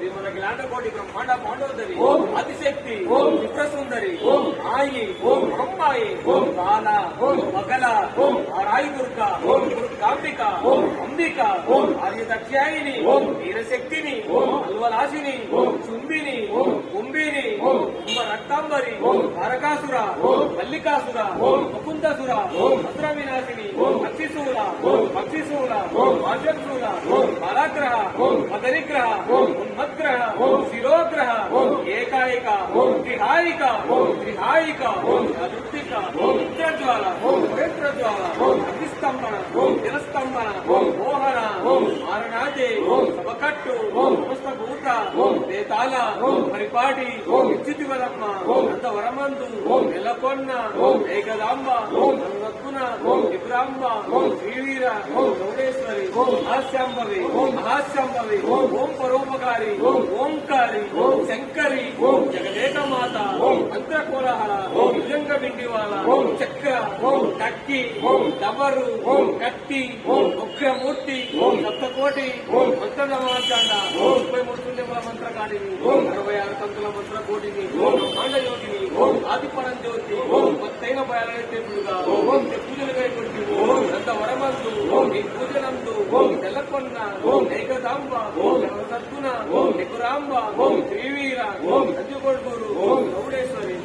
శ్రీమదఖిలాండకోటి బ్రహ్మాండ పాండోదరి ఆదిశక్తి విప్రసుందరి ఆయి బ్రహ్మాయి బాల మగల ఆరాయి దుర్గ కాంబిక అంబిక ఆర్యదక్షాయిని వీరశక్తిని అల్వలాసిని చుంబిని కుంభిని కుంభ రక్తాంబరి తారకాసుర మల్లికాసుర ముకుందసుర అసుర వినాశిని పక్షిశూల వాచర్శూల బాలాగ్రహ మదరిగ్రహ ఉన్మద్గ్రహ శిరోగ్రహ ఏకాయిక త్రిహాయిక అదృష్టిక ఇంద్రజ్వాల పవిత్రజ్వాల అగ్నిస్తంభన జలస్తంభన మోహన మారణాదే సభకట్టు పుస్తభూత వేతాల పరిపాటి విద్యుతివరమ్మ అంతవరమందు నెలకొన్న ఏకదాంబ రత్న విభ్రాంబ శ్రీవీర చౌడేశ్వరి మహాశాంభవి ఓం పరోపకారి ఓంకారి శంకరి జగదేక మాత మంత్రకోలాహల భుజంగ బిండివాల చక్ర కక్కి డబరు కత్తి ఉగ్రమూర్తి సప్తకోటి మంత్రమాచాండ 33 మంత్రకాడిని 66 తంతుల మంత్రకోటిని బ్రహ్మాండ యోగిని ఆదిపరం జ్యోతి కొత్తైన బయలుదేరుగా పూజలు కైకొట్టి అంత వరమందు ఈ పూజనందు తెల్లకొన్న ఏకదాంబ సద్గుణ నిపురాంబ శ్రీవీర సంజుకొడుగురు చౌడేశ్వరి